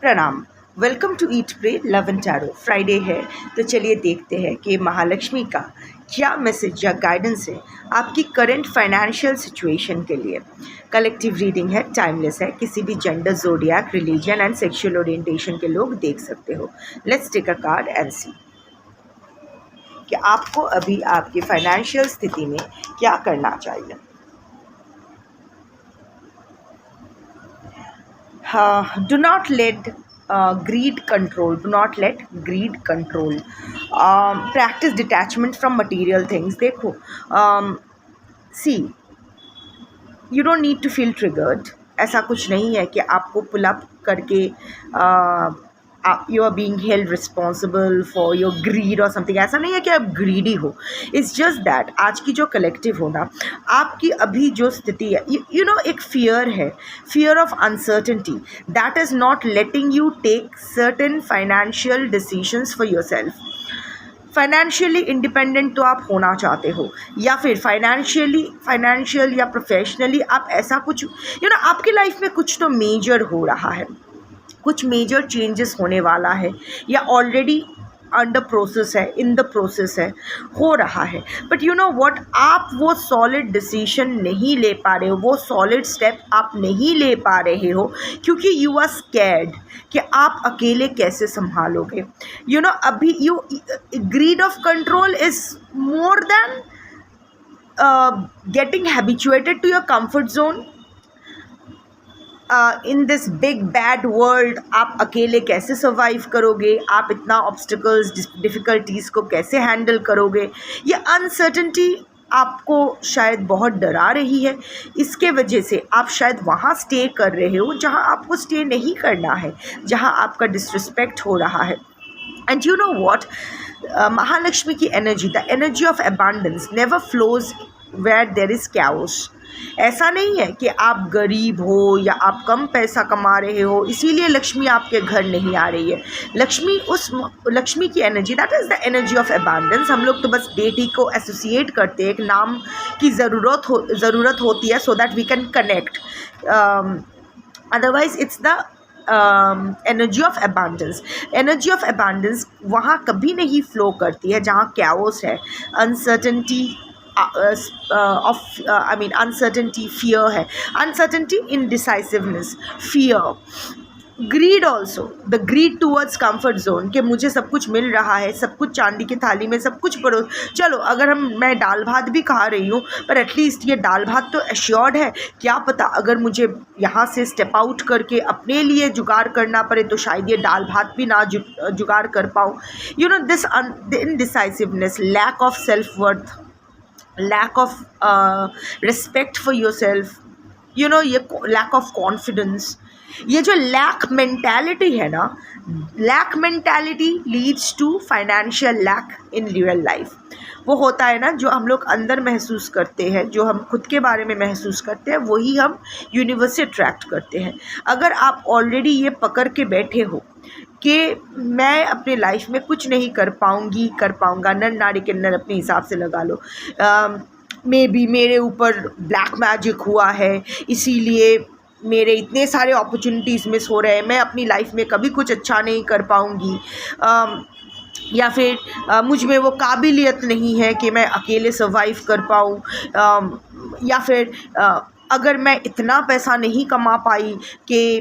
प्रणाम। Welcome to eat pray love and tarot. Friday है तो चलिए देखते हैं कि महालक्ष्मी का क्या मैसेज या गाइडेंस है आपकी करंट फाइनेंशियल सिचुएशन के लिए। कलेक्टिव रीडिंग है, टाइमलेस है, किसी भी gender, zodiac, religion and sexual orientation के लोग देख सकते हो। Let's take a card and see कि आपको अभी आपकी फाइनेंशियल स्थिति में क्या करना चाहिए। Do not let greed control. Do not let greed control. Practice detachment from material things. देखो, see, you don't need to feel triggered. ऐसा कुछ नहीं है कि आपको पुल अप करके you are being held responsible for your greed और something. ऐसा नहीं है कि आप ग्रीडी हो। इट्स जस्ट दैट आज की जो कलेक्टिव हो ना, आपकी अभी जो स्थिति है, यू नो, एक फियर है, fear of uncertainty, that is not letting you take certain financial decisions for yourself. Financially independent तो आप होना चाहते हो, या फिर फाइनेंशियल या प्रोफेशनली आप ऐसा कुछ, यू नो, आपकी लाइफ में कुछ तो मेजर हो रहा है, कुछ मेजर चेंजेस होने वाला है, या ऑलरेडी अंडर प्रोसेस है, इन द प्रोसेस है, हो रहा है। बट यू नो व्हाट, आप वो सॉलिड डिसीजन नहीं ले पा रहे हो, वो सॉलिड स्टेप आप नहीं ले पा रहे हो क्योंकि यू आर स्कैर्ड कि आप अकेले कैसे संभालोगे। यू नो, अभी you greed of control is more than getting habituated to your comfort zone. In this big bad world आप अकेले कैसे सर्वाइव करोगे, आप इतना ऑब्स्टिकल्स, डिफ़िकल्टीज़ को कैसे हैंडल करोगे, ये अनसर्टेनिटी आपको शायद बहुत डरा रही है। इसके वजह से आप शायद वहाँ स्टे कर रहे हो जहाँ आपको स्टे नहीं करना है, जहाँ आपका डिसरिस्पेक्ट हो रहा है। And you know what, Mahalakshmi की energy, the energy of abundance never flows where there is chaos. ऐसा नहीं है कि आप गरीब हो या आप कम पैसा कमा रहे हो इसीलिए लक्ष्मी आपके घर नहीं आ रही है। लक्ष्मी की energy, that is the energy of abundance. हम लोग तो बस डेटी को एसोसिएट करते हैं, एक नाम की ज़रूरत होती है so that we can connect, otherwise it's the energy of abundance. Energy of abundance वहाँ कभी नहीं फ्लो करती है जहाँ कैओस है, अनसर्टेनिटी uncertainty, fear है, uncertainty, indecisiveness, fear, greed also, the greed towards comfort zone कि मुझे सब कुछ मिल रहा है, सब कुछ चांदी की थाली में, सब कुछ चलो अगर मैं दाल भात भी खा रही हूँ पर एटलीस्ट ये दाल भात तो एश्योर्ड है, क्या पता अगर मुझे यहाँ से स्टेप आउट करके अपने लिए जुगाड़ करना पड़े तो शायद ये दाल भात भी ना जुगाड़ कर पाऊँ। You know, this indecisiveness, lack of self worth, lack of respect for yourself, you know, ये lack of confidence, ये जो lack mentality है ना, lack mentality leads to financial lack in real life। वो होता है ना जो हम लोग अंदर महसूस करते हैं, जो हम खुद के बारे में महसूस करते हैं, वही हम यूनिवर्स से अट्रैक्ट करते हैं। अगर आप ऑलरेडी ये पकड़ के बैठे हो कि मैं अपने लाइफ में कुछ नहीं कर पाऊँगा, नर नारी के नर अपने हिसाब से लगा लो, मे बी मेरे ऊपर ब्लैक मैजिक हुआ है इसीलिए मेरे इतने सारे अपॉर्चुनिटीज़ मिस हो रहे हैं, मैं अपनी लाइफ में कभी कुछ अच्छा नहीं कर पाऊँगी, या फिर मुझ में वो काबिलियत नहीं है कि मैं अकेले सर्वाइव कर पाऊँ, या फिर अगर मैं इतना पैसा नहीं कमा पाई कि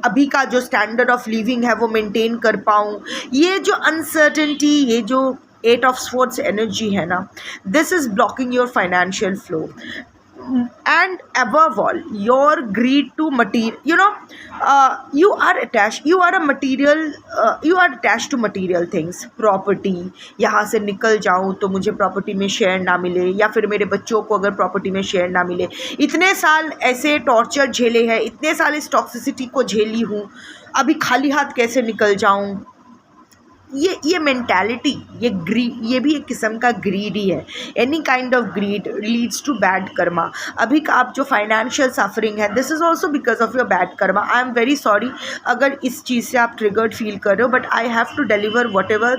अभी का जो स्टैंडर्ड ऑफ लिविंग है वो मेंटेन कर पाऊँ। ये जो अनसर्टेनिटी, ये जो 8 of Swords एनर्जी है ना, this is blocking your financial flow and above all your greed to material, you know, you are attached to material things, property, यहाँ से निकल जाऊँ तो मुझे प्रॉपर्टी में शेयर ना मिले, या फिर मेरे बच्चों को अगर प्रॉपर्टी में शेयर ना मिले, इतने साल ऐसे टॉर्चर झेले हैं, इतने साल इस टॉक्सिसिटी को झेली हूँ, अभी खाली हाथ कैसे निकल जाऊँ। ये मेंटालिटी, ये भी एक किस्म का ग्रीड ही है। Any kind of greed leads to bad karma. अभी का आप जो फाइनेंशियल सफरिंग है, this is also because of your bad karma. I am very sorry अगर इस चीज़ से आप ट्रिगर्ड फील कर रहे हो, but I have to deliver whatever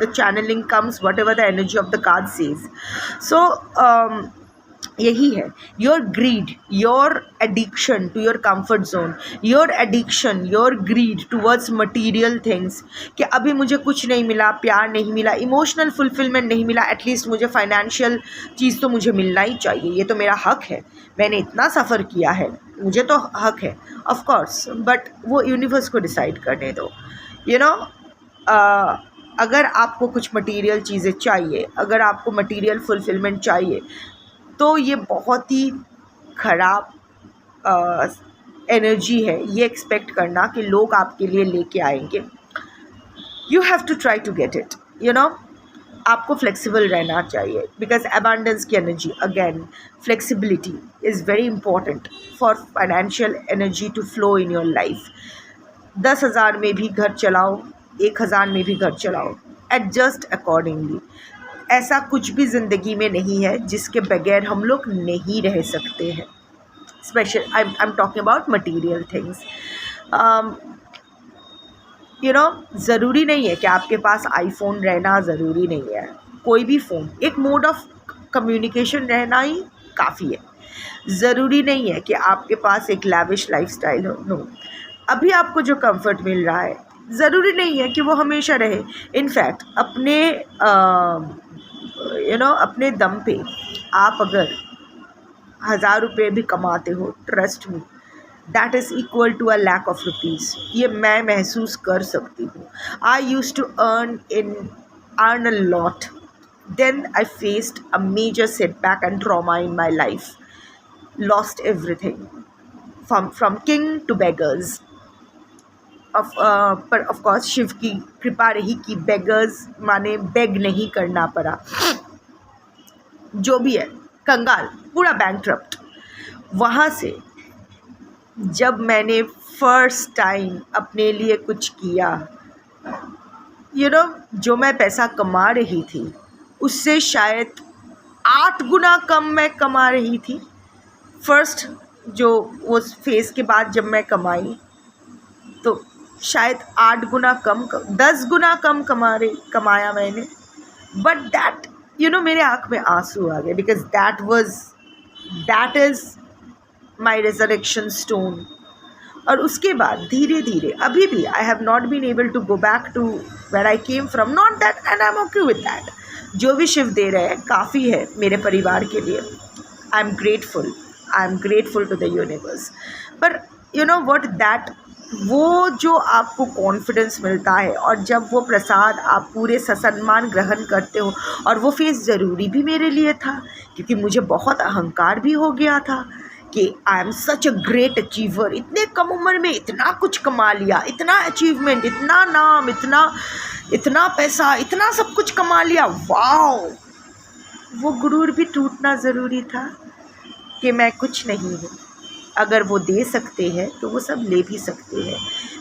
the channeling comes, whatever the energy of the card says. So यही है your greed, your addiction to your comfort zone, your addiction, your greed towards material things, कि अभी मुझे कुछ नहीं मिला, प्यार नहीं मिला, इमोशनल फुलफिलमेंट नहीं मिला, एटलीस्ट मुझे फाइनेंशियल चीज़ तो मुझे मिलना ही चाहिए, ये तो मेरा हक है, मैंने इतना सफ़र किया है, मुझे तो हक है ऑफ कोर्स। बट वो यूनिवर्स को डिसाइड करने दो। यू नो, अगर आपको कुछ मटीरियल चीज़ें चाहिए, अगर आपको मटीरियल फुलफिलमेंट चाहिए, तो ये बहुत ही ख़राब एनर्जी है ये एक्सपेक्ट करना कि लोग आपके लिए लेके आएंगे। You have to try to get it. You know, आपको फ्लेक्सिबल रहना चाहिए, बिकॉज अबांडेंस की energy, again flexibility is very important for financial energy to flow in your life. 10,000 में भी घर चलाओ, 1,000 में भी घर चलाओ, एडजस्ट अकॉर्डिंगली। ऐसा कुछ भी ज़िंदगी में नहीं है जिसके बगैर हम लोग नहीं रह सकते हैं। Special I am talking about material things. You know, ज़रूरी नहीं है कि आपके पास आईफोन रहना ज़रूरी नहीं है। कोई भी फ़ोन एक मोड ऑफ कम्युनिकेशन रहना ही काफ़ी है। ज़रूरी नहीं है कि आपके पास एक लैविश लाइफस्टाइल हो। नो, अभी आपको जो कंफर्ट मिल रहा है ज़रूरी नहीं है कि वो हमेशा रहे। इनफैक्ट अपने अपने दम पे आप अगर 1,000 रुपये भी कमाते हो, trust me, that is equal to a lakh of rupees. ये मैं महसूस कर सकती हूँ। I used to earn a lot, then I faced a major setback and trauma in my life, lost everything from king to beggars. पर of course Shiv की कृपा रही कि बेगर्स माने बेग नहीं करना पड़ा। जो भी है, कंगाल, पूरा बैंकक्रप्ट। वहाँ से जब मैंने फर्स्ट टाइम अपने लिए कुछ किया, जो मैं पैसा कमा रही थी उससे शायद 8 गुना कम मैं कमा रही थी। फर्स्ट जो उस फेज़ के बाद जब मैं कमाई तो शायद 8 गुना कम, 10 गुना कम कमाया मैंने। बट दैट मेरे आँख में आंसू आ गए, because that is my resurrection stone. और उसके बाद धीरे धीरे अभी भी I have not been able to go back to where I came from, not that, and I am okay with that. जो भी शिव दे रहे हैं काफ़ी है मेरे परिवार के लिए। I am grateful to the universe. पर यू नो व्हाट, दैट वो जो आपको कॉन्फिडेंस मिलता है, और जब वो प्रसाद आप पूरे ससम्मान ग्रहण करते हो, और वो फेज़ ज़रूरी भी मेरे लिए था क्योंकि मुझे बहुत अहंकार भी हो गया था कि I am such a great achiever, इतने कम उम्र में इतना कुछ कमा लिया, इतना अचीवमेंट, इतना नाम, इतना पैसा, इतना सब कुछ कमा लिया, वाओ। वो गुरूर भी टूटना ज़रूरी था कि मैं कुछ नहीं हूँ। अगर वो दे सकते हैं तो वो सब ले भी सकते हैं।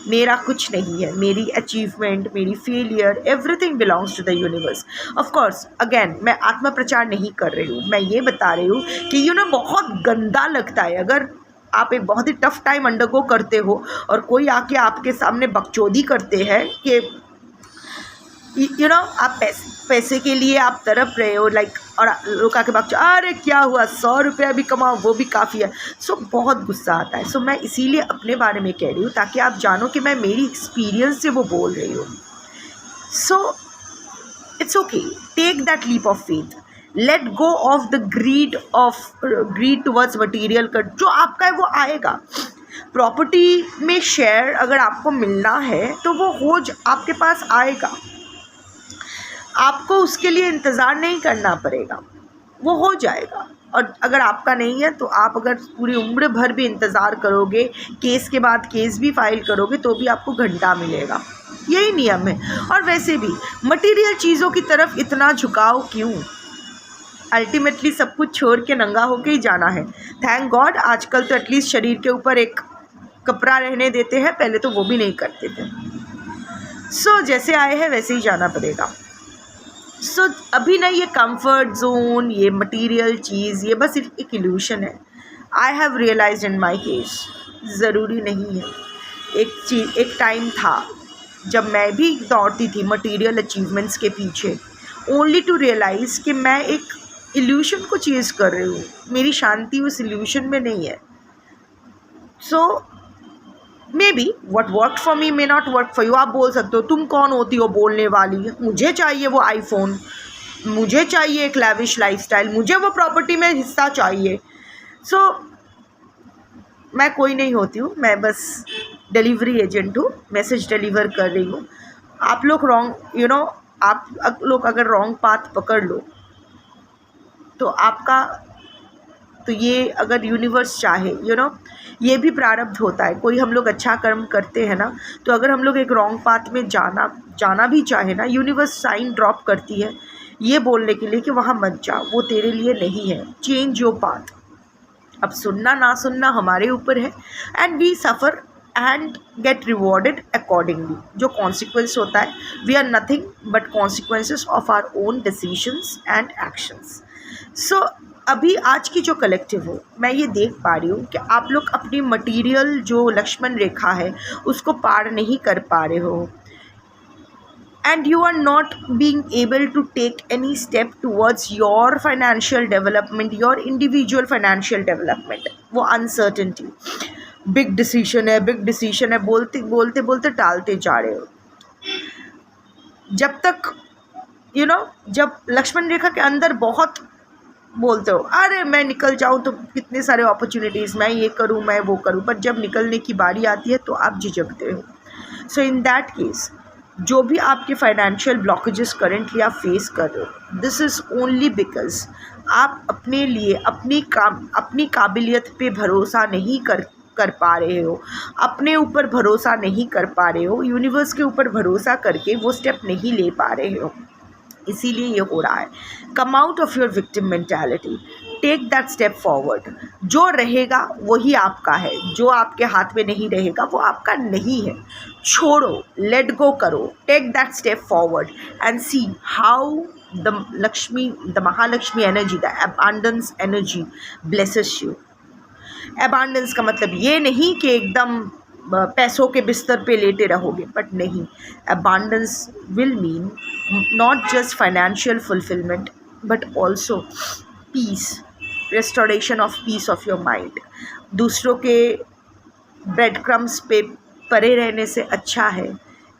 मेरा कुछ नहीं है, मेरी अचीवमेंट, मेरी failure, everything belongs to the universe. Of course again मैं आत्मा प्रचार नहीं कर रही हूँ, मैं ये बता रही हूँ कि बहुत गंदा लगता है अगर आप एक बहुत ही टफ टाइम अंडरगो करते हो और कोई आके आपके सामने बकचोदी करते हैं कि आप पैसे के लिए आप तड़प रहे हो, लाइक, और लोग आके बात, अरे क्या हुआ, 100 रुपया भी कमाओ वो भी काफ़ी है। सो बहुत गुस्सा आता है। सो मैं इसीलिए अपने बारे में कह रही हूँ ताकि आप जानो कि मैं मेरी एक्सपीरियंस से वो बोल रही हूँ। So it's okay, take that leap of faith, let go of the greed towards material. जो आपका है वो आएगा। प्रॉपर्टी में शेयर अगर आपको मिलना है तो वो आपके पास आएगा। आपको उसके लिए इंतज़ार नहीं करना पड़ेगा, वो हो जाएगा। और अगर आपका नहीं है तो आप अगर पूरी उम्र भर भी इंतज़ार करोगे, केस के बाद केस भी फाइल करोगे, तो भी आपको घंटा मिलेगा। यही नियम है। और वैसे भी मटेरियल चीज़ों की तरफ इतना झुकाव क्यों? अल्टीमेटली सब कुछ छोड़ के नंगा होके ही जाना है। थैंक गॉड आजकल तो एटलीस्ट शरीर के ऊपर एक कपड़ा रहने देते हैं, पहले तो वो भी नहीं करते थे। सो जैसे आए हैं वैसे ही जाना पड़ेगा। सो अभी ना ये कंफर्ट जोन, ये मटेरियल चीज़, ये बस एक इल्यूशन है। I have realised in my case ज़रूरी नहीं है। एक टाइम था जब मैं भी दौड़ती थी मटेरियल अचीवमेंट्स के पीछे, ओनली टू रियलाइज़ कि मैं एक इल्यूशन को चेज़ कर रही हूँ, मेरी शांति उस इल्यूशन में नहीं है। So maybe what work for me may not work for you. आप बोल सकते हो तुम कौन होती हो बोलने वाली, मुझे चाहिए वो आईफोन, मुझे चाहिए एक लैविश लाइफस्टाइल, मुझे वो प्रॉपर्टी में हिस्सा चाहिए। सो मैं कोई नहीं होती हूँ, मैं बस डिलीवरी एजेंट हूँ, मैसेज डिलीवर कर रही हूँ। आप लोग रॉन्ग आप लोग अगर रॉन्ग पाथ पकड़ लो तो आपका, तो ये अगर यूनिवर्स चाहे ये भी प्रारब्ध होता है। कोई हम लोग अच्छा कर्म करते हैं ना, तो अगर हम लोग एक रॉन्ग पाथ में जाना भी चाहे ना, यूनिवर्स साइन ड्रॉप करती है ये बोलने के लिए कि वहाँ मत जाओ, वो तेरे लिए नहीं है, चेंज योर पाथ। अब सुनना ना सुनना हमारे ऊपर है, and we suffer and get rewarded accordingly. जो कॉन्सिक्वेंस होता है, we are nothing but consequences of our own decisions and actions. So अभी आज की जो कलेक्टिव हो, मैं ये देख पा रही हूँ कि आप लोग अपनी मटीरियल जो लक्ष्मण रेखा है उसको पार नहीं कर पा रहे हो, and you are not being able to take any step towards your financial development, your individual financial development। वो uncertainty, big decision है बोलते बोलते बोलते टालते जा रहे हो। जब तक जब लक्ष्मण रेखा के अंदर बहुत बोलते हो अरे मैं निकल जाऊँ तो कितने सारे अपॉर्चुनिटीज़, मैं ये करूँ मैं वो करूँ, पर जब निकलने की बारी आती है तो आप झिझकते हो। सो इन दैट केस जो भी आपके फाइनेंशियल ब्लॉकेजेस करेंटली आप फेस कर रहे हो, दिस इज़ ओनली बिकॉज आप अपने लिए अपनी काबिलियत पे भरोसा नहीं कर पा रहे हो, अपने ऊपर भरोसा नहीं कर पा रहे हो, यूनिवर्स के ऊपर भरोसा करके वो स्टेप नहीं ले पा रहे हो, इसीलिए ये हो रहा है। Come out of your victim mentality, take that step forward. जो रहेगा वही आपका है, जो आपके हाथ में नहीं रहेगा वो आपका नहीं है। छोड़ो, लेट गो करो, take that step forward and see how the Mahalakshmi energy, the abundance energy blesses you. Abundance का मतलब ये नहीं कि एकदम पैसों के बिस्तर पे लेटे रहोगे, बट नहीं, abundance will mean not just financial fulfilment but also peace, restoration of peace of your mind. दूसरों के ब्रेड क्रम्स पे परे रहने से अच्छा है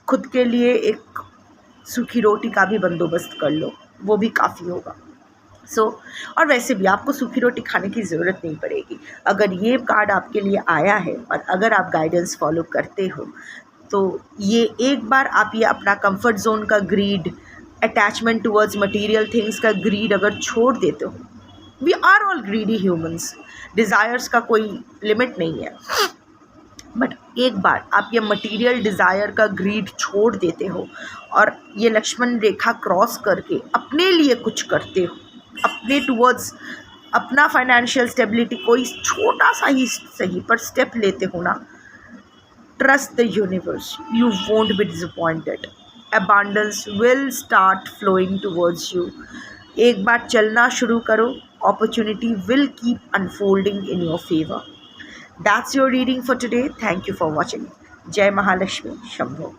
खुद के लिए एक सूखी रोटी का भी बंदोबस्त कर लो, वो भी काफ़ी होगा। और वैसे भी आपको सूखी रोटी खाने की ज़रूरत नहीं पड़ेगी। अगर ये कार्ड आपके लिए आया है और अगर आप गाइडेंस फॉलो करते हो तो ये एक बार आप ये अपना कंफर्ट जोन का greed, attachment towards material things का ग्रीड अगर छोड़ देते हो, we are all greedy humans, desires का कोई लिमिट नहीं है, बट एक बार आप ये मटेरियल डिज़ायर का ग्रीड छोड़ देते हो और ये लक्ष्मण रेखा क्रॉस करके अपने लिए कुछ करते हो, अपने टुवर्ड्स अपना फाइनेंशियल स्टेबिलिटी कोई छोटा सा ही सही पर स्टेप लेते हो ना, trust the universe, you won't be disappointed, abundance will start flowing towards you. एक बार चलना शुरू करो, opportunity will keep unfolding in your favor. That's your reading for today. Thank you for watching. Jai Mahalakshmi Shambho.